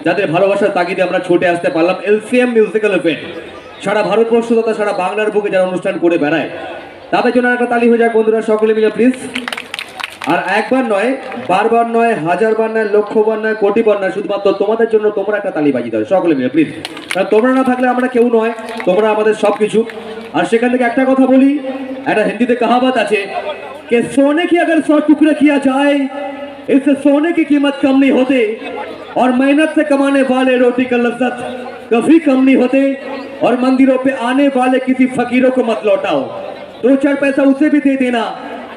যাদের ভালোবাসার তাগিদে আমরা ছুটে আসতে পারলাম এলসিএম মিউজিক্যাল ইভেন্ট সারা ভারতবর্ষ তথা সারা বাংলার বুকে যারা অনুষ্ঠান করে বেড়ায় তাদের জন্য একটা তালি হয়ে যায় বন্ধুরা, সকলে মিলে প্লিজ। আর একবার নয়, বারবার নয়, হাজারবার নয়, লক্ষবার নয়, কোটিবার নয়, শুধুমাত্র তোমাদের জন্য তোমরা একটা তালি বাজিয়ে দাও সকলে মিলে প্লিজ। কারণ তোমরা না থাকলে আমরা কেউ নয়, তোমরা আমাদের সব কিছু। আর সেখান থেকে একটা কথা বলি, একটা হিন্দিতে কাহাবত আছে कि सोने की अगर 100 टुकड़े किया जाए इससे सोने की कीमत कम नहीं होते और मेहनत से कमाने वाले रोटी का लज्जत कभी कम नहीं होते और मंदिरों पे आने वाले किसी फकीरों को मत लौटाओ, 2-4 पैसा उसे भी दे देना,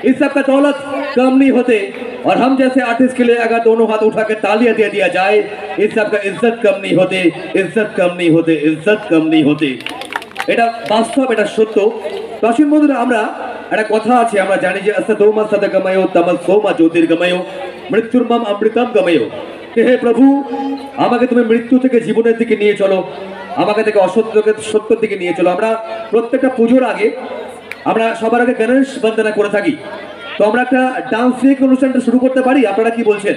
इस सब का दौलत कम नहीं होते और हम जैसे आर्टिस्ट के लिए अगर दोनों हाथ उठा के तालियां दे दिया जाए इस सब का इज्जत कम नहीं होते, इज्जत कम नहीं होते, इज्जत कम नहीं होते। এটা বাস্তব, এটা সত্য। দর্শক বন্ধুরা, আমরা একটা কথা আছে, আমরা জানি যে আসদোমা সদগময় তমসোমা জ্যোতির্গময় মৃত্যুর্মম অমৃতম গময়। হে প্রভু, আমাকে তুমি মৃত্যু থেকে জীবনের দিকে নিয়ে চলো, আমাকে থেকে অসত্য থেকে সত্যের দিকে নিয়ে চলো। আমরা প্রত্যেকটা পুজোর আগে আমরা সবার আগে গণেশ বন্দনা করে থাকি। তো আমরা একটা ডান্স দিয়ে অনুষ্ঠানটা শুরু করতে পারি, আপনারা কি বলছেন?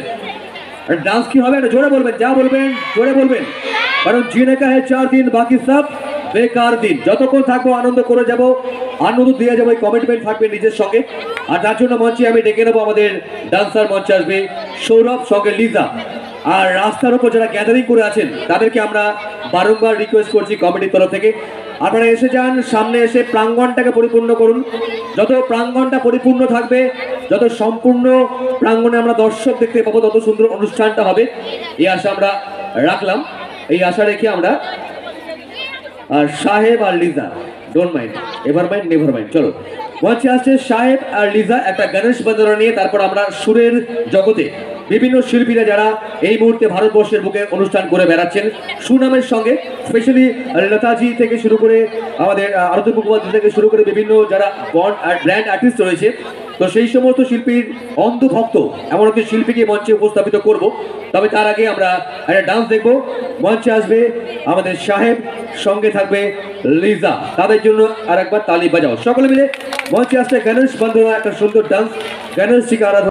ডান্স কি হবে? একটা জোরে বলবেন, যা বলবেন জোরে বলবেন, কারণ জিনে কা হে 4 দিন বাকি সব বেকার দিন। যতক্ষণ থাকবো আনন্দ করে যাব, আনন্দ দিয়ে যাবো, এই কমিটমেন্ট থাকবে নিজের সঙ্গে। আর তার জন্য মঞ্চে আমি ডেকে নেবো আমাদের ডান্সার, মঞ্চে আসবে সৌরভ, সঙ্গে লিজা। আর রাস্তার উপর যারা গ্যাদারিং করে আছেন তাদেরকে আমরা বারংবার রিকোয়েস্ট করছি কমিটির তরফ থেকে, আপনারা এসে যান, সামনে এসে প্রাঙ্গণটাকে পরিপূর্ণ করুন। যত প্রাঙ্গণটা পরিপূর্ণ থাকবে, যত সম্পূর্ণ প্রাঙ্গণে আমরা দর্শক দেখতে পাবো, তত সুন্দর অনুষ্ঠানটা হবে, এই আশা আমরা রাখলাম। এই আশা রেখে আমরা আর সাহেব আর Liza, don't mind, ever mind never mind, চলো মঞ্চে আসছে সাহেব আর লিজা একটা গণেশ বন্দনা নিয়ে। তারপর আমরা সুরের জগতে বিভিন্ন শিল্পীরা যারা এই মুহূর্তে ভারতবর্ষের বুকে অনুষ্ঠান করে বেড়াচ্ছেন সুনামের সঙ্গে, স্পেশালি লতাজি থেকে শুরু করে আমাদের আরতি মুখোপাধ্যায় থেকে শুরু করে বিভিন্ন যারা ব্র্যান্ড আর্টিস্ট রয়েছে, তো সেই সমস্ত শিল্পীর অন্ধভক্ত এমন একটি শিল্পীকে মঞ্চে উপস্থাপিত করব। তবে তার আগে আমরা একটা ডান্স দেখবো। মঞ্চে আসবে আমাদের সাহেব, সঙ্গে থাকবে লিজা, তাদের জন্য আর একবার তালি বাজাও সকলে মিলে। মঞ্চে আসছে গণেশ বন্দনা, একটা সুন্দর ডান্স, গণেশজিকে আরাধনা।